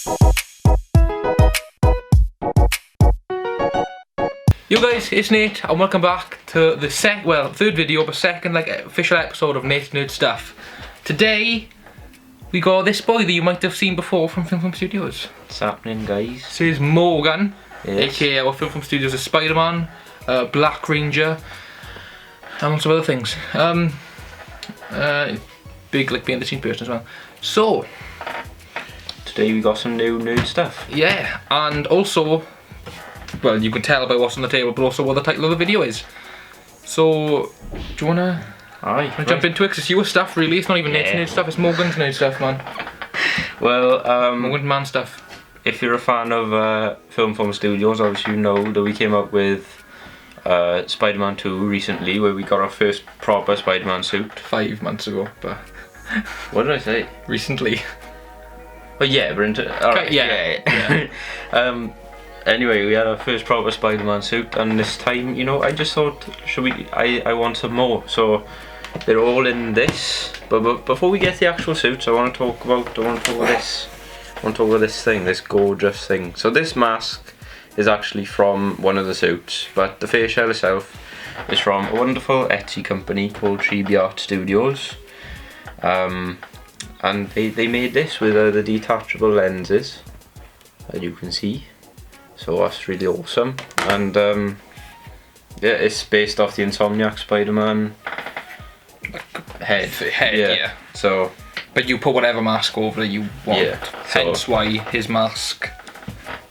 Yo guys, it's Nate and welcome back to the third video but second official episode of Nate's Nerd Stuff. Today we got this boy that you might have seen before from Film Studios. What's happening, guys? This is Morgan, yes. aka our Film Studios is SpiderMan, Black Ranger, and lots of other things. Big behind the scenes person as well. So today we got some new nerd stuff. Yeah, and also, well, you can tell by what's on the table, but also what the title of the video is. So, do you wanna jump into it? 'Cause it's your stuff, really. It's not even Nate's nerd stuff. It's Morgan's nerd stuff, man. Well, Morgan's man stuff. If you're a fan of Film Studios, obviously you know that we came up with Spider-Man 2 recently, where we got our first proper Spider-Man suit. 5 months ago, but what did I say? Recently. Oh yeah, we're into. Alright, yeah. Anyway, we had our first proper Spider-Man suit, and this time, you know, I just thought, I want some more. So they're all in this. But before we get to the actual suits, I want to talk about this thing, this gorgeous thing. So this mask is actually from one of the suits, but the face shell itself is from a wonderful Etsy company called Chibi Art Studios. And they made this with the detachable lenses, as you can see. So that's really awesome. And yeah, it's based off the Insomniac Spider-Man head. Yeah. So, but you put whatever mask over you want. Yeah. Hence why his mask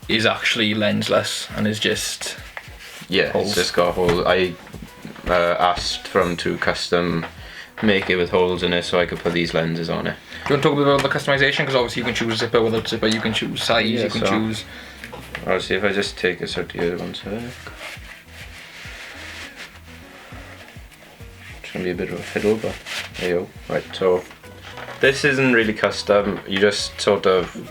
is actually lensless and is just holes. It's just got holes. I asked for them to custom make it with holes in it so I could put these lenses on it. Do you want to talk a bit about the customization? Because obviously you can choose zipper without zipper, you can choose size, you can choose. I'll see if I just take this out here one sec. It's gonna be a bit of a fiddle, but there you go. Right, so this isn't really custom. You just sort of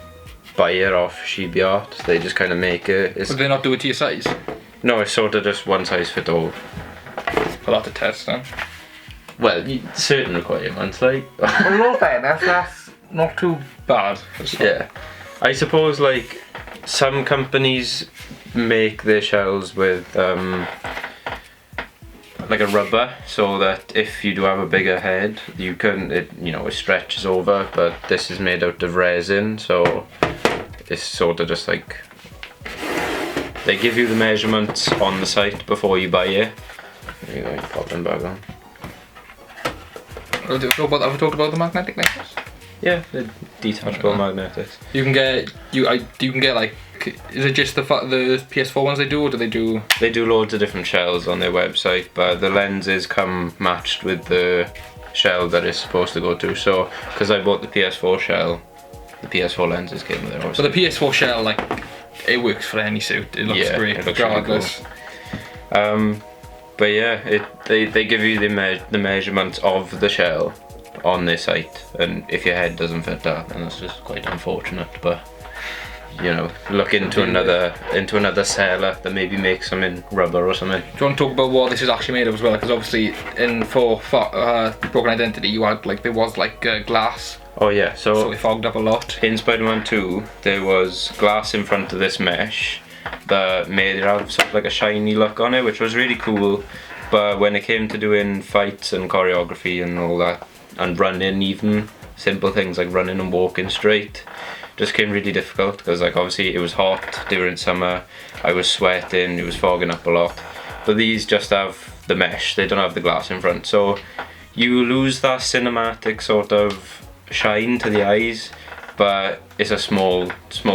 buy it off Chibi Art. They just kind of make it. But they not do it to your size? No, it's sort of just one size fit all. I'll have to test then. Well, certain requirements, like. Well, no fairness, that's not too bad. Yeah, I suppose like some companies make their shells with like a rubber, so that if you do have a bigger head, you can it stretches over. But this is made out of resin, so it's sort of just like they give you the measurements on the site before you buy it. There you go, you pop them back on. Have we talked about the magnetic lenses? Yeah, the detachable magnetics. You can get like, is it just the PS4 ones they do, or do they do? They do loads of different shells on their website, but the lenses come matched with the shell that it's supposed to go to. So, because I bought the PS4 shell, the PS4 lenses came with it. Obviously. But the PS4 shell, like, it works for any suit. It looks great, it looks regardless. Really cool. But yeah, they give you the measurements of the shell on their site, and if your head doesn't fit that, then that's just quite unfortunate. But you know, look into another seller that maybe makes them in rubber or something. Do you want to talk about what this is actually made of as well? Because obviously, for Broken Identity, you had there was glass. Oh yeah, so it fogged up a lot. In Spider-Man 2, there was glass in front of this mesh that made it have sort of like a shiny look on it, which was really cool. But when it came to doing fights and choreography and all that, and running, even simple things like running and walking straight, just came really difficult, because obviously it was hot during summer, I was sweating, it was fogging up a lot. But these just have the mesh, they don't have the glass in front, so you lose that cinematic sort of shine to the eyes, but it's a small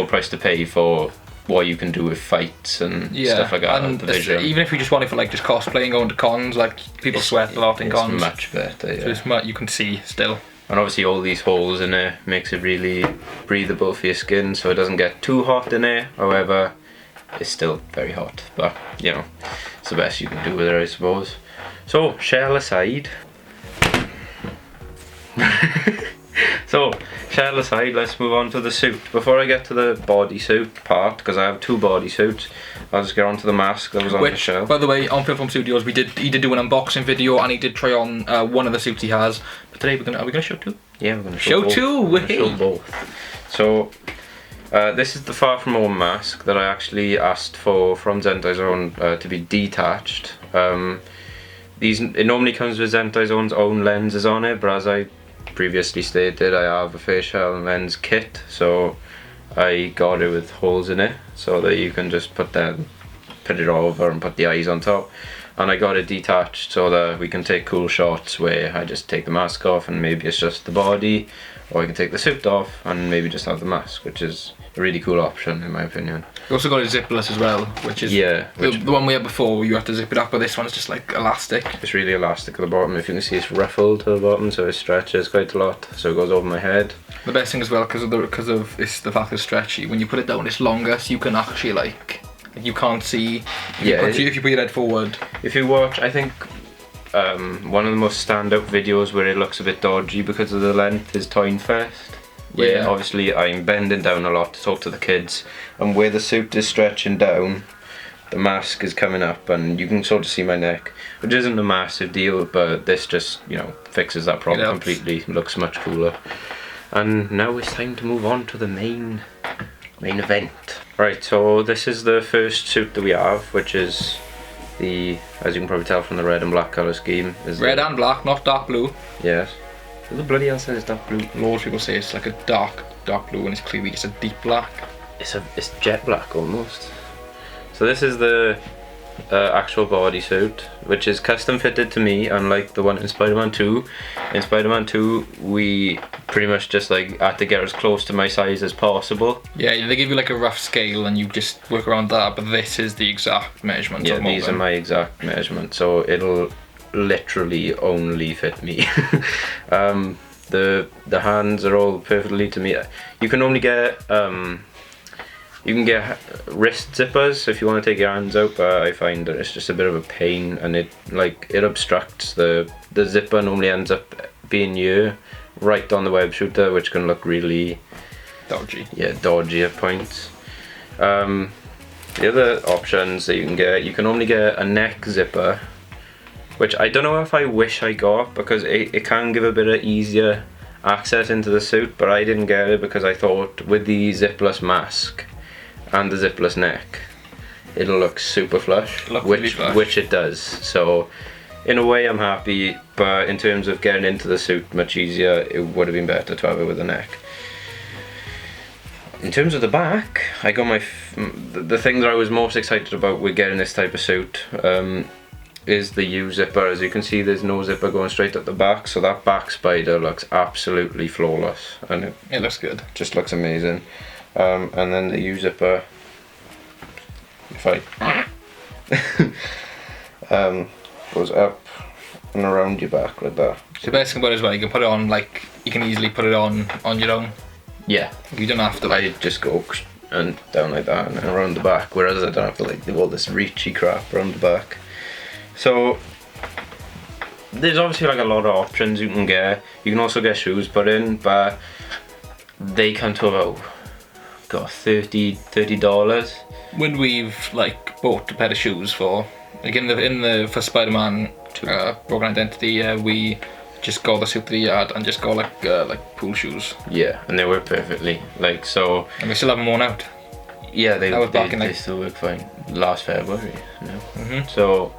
price to pay for what you can do with fights and stuff like that. And even if you just want it for just cosplaying, going to cons, people sweat a lot in cons. It's much better, yeah. So you can see still. And obviously all these holes in it makes it really breathable for your skin, so it doesn't get too hot in it. However, it's still very hot, but it's the best you can do with it, I suppose. So, shell aside. Let's move on to the suit. Before I get to the bodysuit part, because I have 2 bodysuits, I'll just get onto the mask that was on the shell. By the way, on Film Studios, he did do an unboxing video, and he did try on one of the suits he has. But today are we gonna show 2? Yeah, we're gonna show 2. Show both. So This is the Far From Home mask that I actually asked for from Zentai's Own to be detached. It normally comes with Zentai's own lenses on it, but as I previously stated, I have a facial lens kit, so I got it with holes in it, so that you can just put it over and put the eyes on top. And I got it detached so that we can take cool shots where I just take the mask off and maybe it's just the body, or I can take the suit off and maybe just have the mask, which is a really cool option in my opinion. You also got it zipless as well, which is the one we had before. You have to zip it up, but this one's just like elastic. It's really elastic at the bottom. If you can see, it's ruffled to the bottom, so it stretches quite a lot, so it goes over my head. The best thing as well, because of it's the fact it's stretchy. When you put it down, it's longer, so you can actually like you can't see. If you put your head forward. If you watch, I think one of the most standout videos where it looks a bit dodgy because of the length is Toyn Fest. Where obviously I'm bending down a lot to talk to the kids, and where the suit is stretching down, the mask is coming up, and you can sort of see my neck, which isn't a massive deal, but this just, you know, fixes that problem completely. It looks much cooler. And now it's time to move on to the main event. Right, so this is the first suit that we have, which is the, as you can probably tell from the red and black colour scheme. Red and black, not dark blue. Yes. Who the bloody hell says it's dark blue? Loads of people say it's like a dark blue, and it's clearly just a deep black. It's jet black almost. So this is the actual bodysuit, which is custom fitted to me, unlike the one in Spider-Man 2. In Spider-Man 2, we pretty much just like had to get as close to my size as possible. Yeah, they give you like a rough scale and you just work around that, but this is the exact measurements. Yeah, these are my exact measurements, so it'll literally only fit me. The hands are all perfectly to me. You can only get you can get wrist zippers if you want to take your hands out, but I find that it's just a bit of a pain, and it obstructs the zipper. Normally ends up being here right on the web shooter, which can look really dodgy. Yeah, dodgy at points. The other options that you can only get a neck zipper, which I don't know if I wish I got, because it can give a bit of easier access into the suit, but I didn't get it because I thought with the zipless mask and the zipless neck, it'll look super flush, which it does. So in a way I'm happy, but in terms of getting into the suit much easier, it would have been better to have it with the neck. In terms of the back, I got the thing that I was most excited about with getting this type of suit is the U-zipper. As you can see, there's no zipper going straight up the back, so that back spider looks absolutely flawless, and it looks good. Just looks amazing. And then the U-zipper, if I goes up and around your back like that. So the best thing about it as well, you can put it on, like, you can easily put it on your own. Yeah. You don't have to, like, I just go and down like that and around the back, whereas I don't have to like do all this reachy crap around the back. So there's obviously like a lot of options you can get. You can also get shoes put in, but they come to about $30. When we've like bought a pair of shoes for, like for Spider-Man Broken Identity, we just got the suit that he had and just got like pool shoes. Yeah, and they work perfectly. Like, so. And we still haven't worn out. Yeah, they still work fine. Last February, you know. Mm-hmm. So,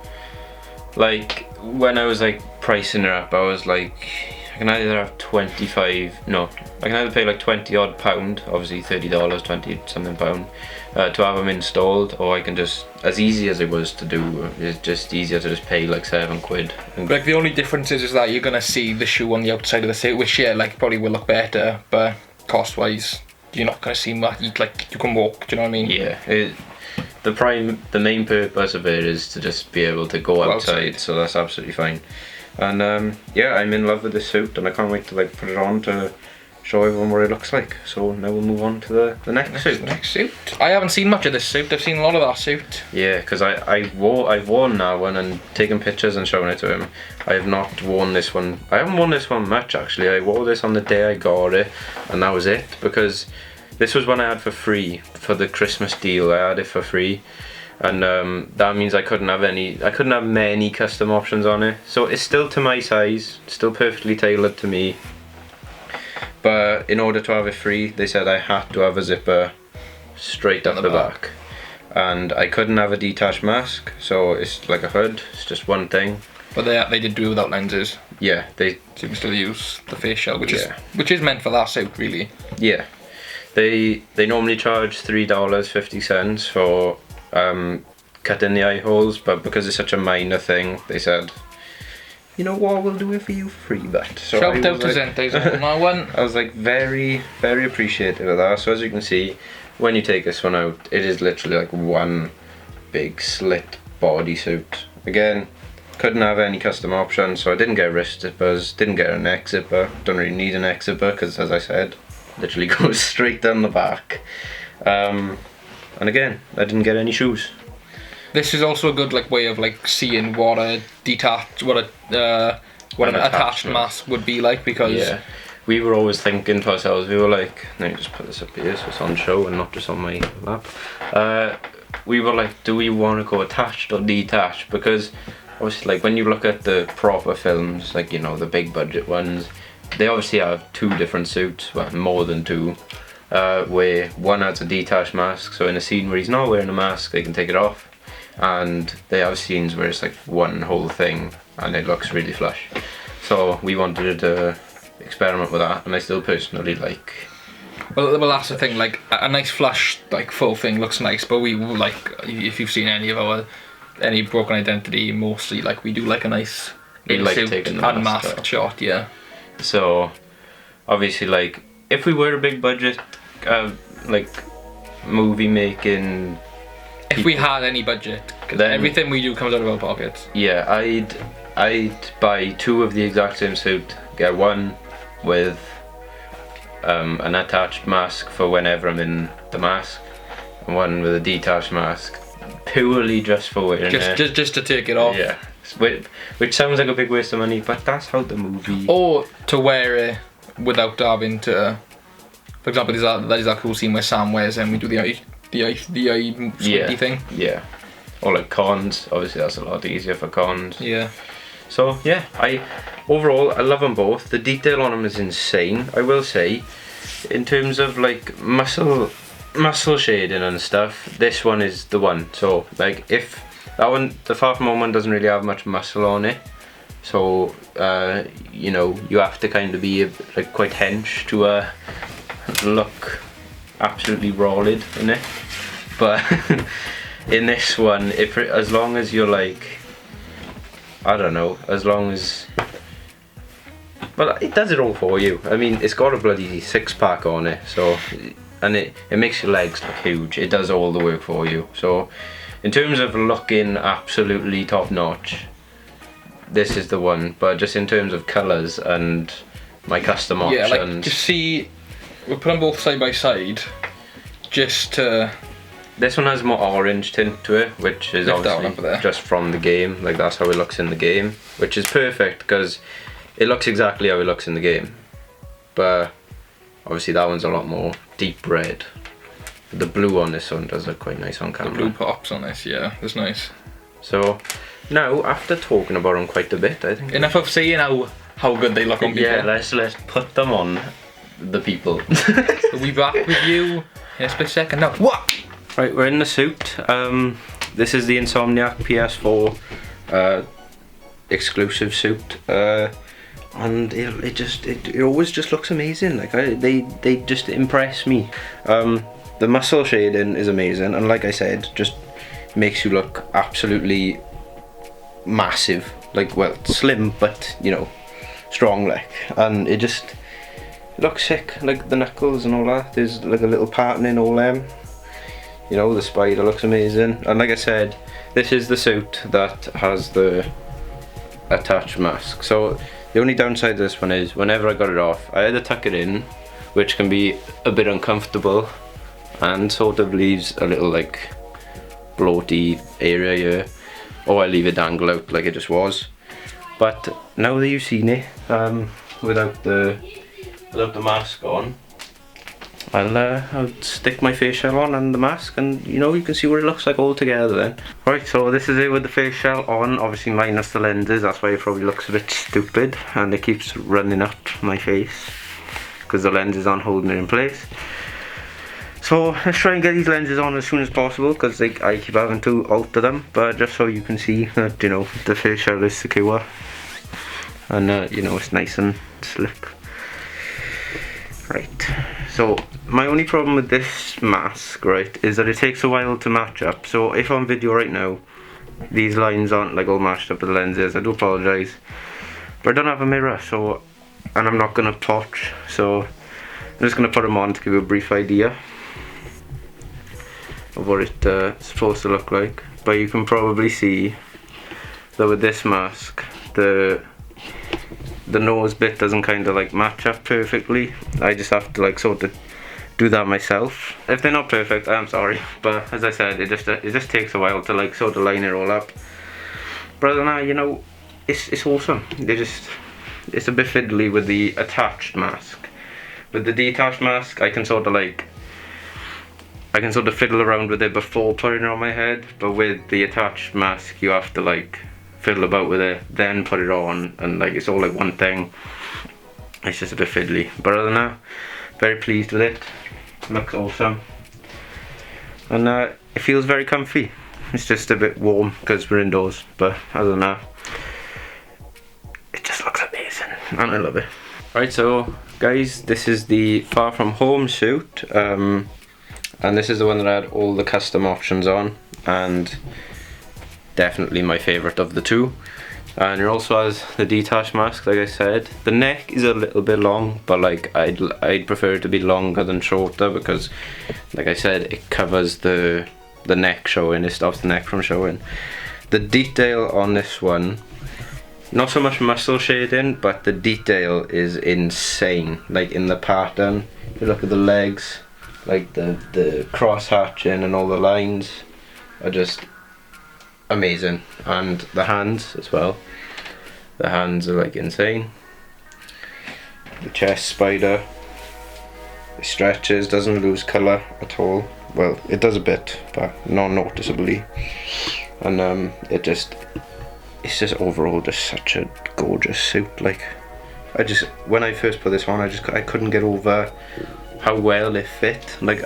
like, when I was like pricing it up, I was like, I can either have I can either pay like 20 odd pound, obviously $30, 20 something pound, to have them installed, or I can just, as easy as it was to do, it's just easier to just pay like £7. And like the only difference is that you're gonna see the shoe on the outside of the suit, which like probably will look better, but cost wise, you're not gonna see much. Like, you can walk. Do you know what I mean? Yeah. The main purpose of it is to just be able to go outside, so that's absolutely fine. And yeah, I'm in love with this suit, and I can't wait to like put it on to show everyone what it looks like. So now we'll move on to the next suit. I haven't seen much of this suit. I've seen a lot of that suit. Yeah, because I've worn that one and taken pictures and shown it to him. I have not worn this one. I haven't worn this one much actually. I wore this on the day I got it, and that was it, because this was one I had for free for the Christmas deal. I had it for free, and that means I couldn't have many custom options on it. So it's still to my size, still perfectly tailored to me. But in order to have it free, they said I had to have a zipper straight up the back. And I couldn't have a detached mask, so it's like a hood, it's just one thing. But they did do it without lenses. Yeah, they... So you can still use the face shell, which is meant for that suit, really. Yeah. They normally charge $3.50 for cutting the eye holes, but because it's such a minor thing, they said, you know what, we'll do it for you free, but. So shout out to Zentai on that one. I was like very, very appreciative of that. So as you can see, when you take this one out, it is literally like one big slit bodysuit. Again, couldn't have any custom options, so I didn't get wrist zippers, didn't get a neck zipper. Don't really need a neck zipper because, as I said, literally goes straight down the back. And again, I didn't get any shoes. This is also a good way of seeing what an attached mask would be like, because we were always thinking to ourselves, we were like, let me just put this up here so it's on show and not just on my lap. We were like, do we want to go attached or detached? Because obviously, when you look at the proper films, the big budget ones, they obviously have two different suits, well, more than two, where one has a detached mask, so in a scene where he's not wearing a mask, they can take it off, and they have scenes where it's one whole thing, and it looks really flush. So we wanted to experiment with that, and I still personally like... Well, that's the thing, a nice flush, full thing looks nice, but we, if you've seen any Broken Identity, mostly, we do a nice in-suit and mask shot, yeah. So, obviously, if we were a big budget, movie making... If we had any budget, because everything we do comes out of our pockets. Yeah, I'd buy two of the exact same suit, get one with an attached mask for whenever I'm in the mask, and one with a detached mask, purely just for wearing it. Just to take it off. Yeah. Which sounds like a big waste of money, but that's how the movie... Or to wear it without having to... For example, there's that cool scene where Sam wears it and we do the eye squinty thing. Yeah. Or cons, obviously that's a lot easier for cons. Yeah. So yeah, overall I love them both. The detail on them is insane. I will say, in terms of muscle shading and stuff, this one is the one. So if that one, the Far From Home one doesn't really have much muscle on it, so you have to kind of be quite hench to look absolutely rolled in it. But in this one, as long as you're I don't know, as long as... Well, it does it all for you. I mean, it's got a bloody six-pack on it, so... And it makes your legs look huge. It does all the work for you. So, in terms of looking absolutely top-notch, this is the one. But just in terms of colours and my custom options... Yeah, just see... We'll put them both side by side, just to... This one has more orange tint to it, which is obviously just from the game. That's how it looks in the game, which is perfect because it looks exactly how it looks in the game. But obviously that one's a lot more deep red. The blue on this one does look quite nice on camera. The blue pops on this, yeah, it's nice. So now, after talking about them quite a bit, I think... Enough of saying how good they look on people. Yeah, let's put them on the people. We'll be back with you in a split second now. What? Right, we're in the suit. This is the Insomniac PS4 exclusive suit, and it always just looks amazing. They just impress me. The muscle shading is amazing, and like I said, just makes you look absolutely massive. Slim, but strong and it looks sick. The knuckles and all that. There's a little pattern in all them. The spider looks amazing, and like I said, this is the suit that has the attached mask. So the only downside to this one is whenever I got it off, I had to tuck it in, which can be a bit uncomfortable and sort of leaves a little bloaty area here, or I leave it dangle out like it just was. But now that you've seen it without the mask on, I'll stick my face shell on and the mask, and you can see what it looks like all together then. Right, so this is it with the face shell on, obviously minus the lenses, that's why it probably looks a bit stupid and it keeps running up my face because the lenses aren't holding it in place. So let's try and get these lenses on as soon as possible, because I keep having to alter them, but just so you can see that, you know, the face shell is secure and you know, it's nice and slick. Right, so my only problem with this mask, right, is that it takes a while to match up. So if on video right now these lines aren't like all matched up with the lenses, I do apologise, but I don't have a mirror, so, and I'm not going to potch, so I'm just going to put them on to give you a brief idea of what it's supposed to look like. But you can probably see that with this mask, the nose bit doesn't kind of like match up perfectly. I just have to like sort of do that myself. If they're not perfect, I'm sorry, but as I said, it just takes a while to like sort of line it all up. But other than that, you know, it's awesome. It's a bit fiddly with the attached mask. With the detached mask, I can sort of fiddle around with it before putting it on my head, but with the attached mask you have to like fiddle about with it, then put it on, and like it's all like one thing. It's just a bit fiddly, but other than that, very pleased with it. Looks awesome, and it feels very comfy. It's just a bit warm because we're indoors, but other than that, it just looks amazing and I love it. Right, so guys, this is the Far From Home suit, and this is the one that I had all the custom options on, and definitely my favourite of the two. And it also has the detached mask, like I said. The neck is a little bit long, but like I'd prefer it to be longer than shorter, because like I said, it covers the neck showing, it stops the neck from showing. The detail on this one, not so much muscle shading, but the detail is insane. Like in the pattern, if you look at the legs, like the cross hatching and all the lines are just amazing, and the hands as well. The hands are like insane. The chest spider, it stretches, doesn't lose colour at all. Well, it does a bit, but not noticeably. And it's just overall just such a gorgeous suit. Like, when I first put this on, I couldn't get over how well it fit. Like,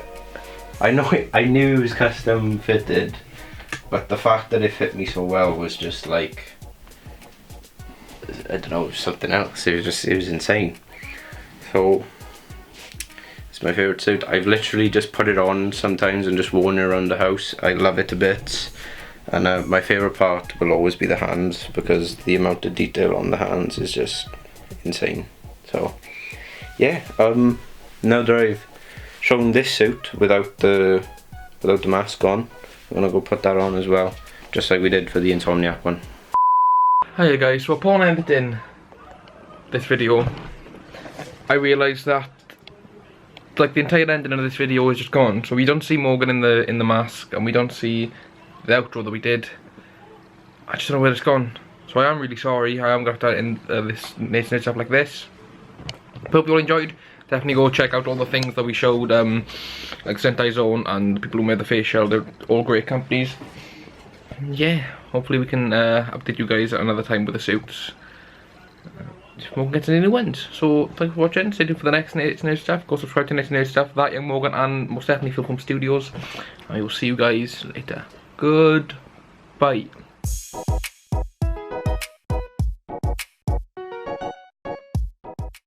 I knew it was custom fitted, but the fact that it fit me so well was just like, I don't know, something else. It was insane. So it's my favourite suit. I've literally just put it on sometimes and just worn it around the house. I love it to bits, and my favourite part will always be the hands, because the amount of detail on the hands is just insane. So yeah, now that I've shown this suit without the mask on, I'm gonna go put that on as well, just like we did for the Insomniac one. Hiya guys, so upon editing this video, I realised that like the entire ending of this video is just gone. So we don't see Morgan in the mask, and we don't see the outro that we did. I just don't know where it's gone. So I am really sorry. I am gonna have to end this Nate's Nerd Stuff like this. Hope you all enjoyed. Definitely go check out all the things that we showed, like Zentai Zone and the people who made the face shell. They're all great companies. Yeah, hopefully we can update you guys at another time with the suits. If Morgan gets any new ones. So thanks for watching. Stay tuned for the next Nate's Nerd Stuff. Go subscribe to Nate's Nerd Stuff, that young Morgan, and most definitely Film Home Studios. I will see you guys later. Goodbye.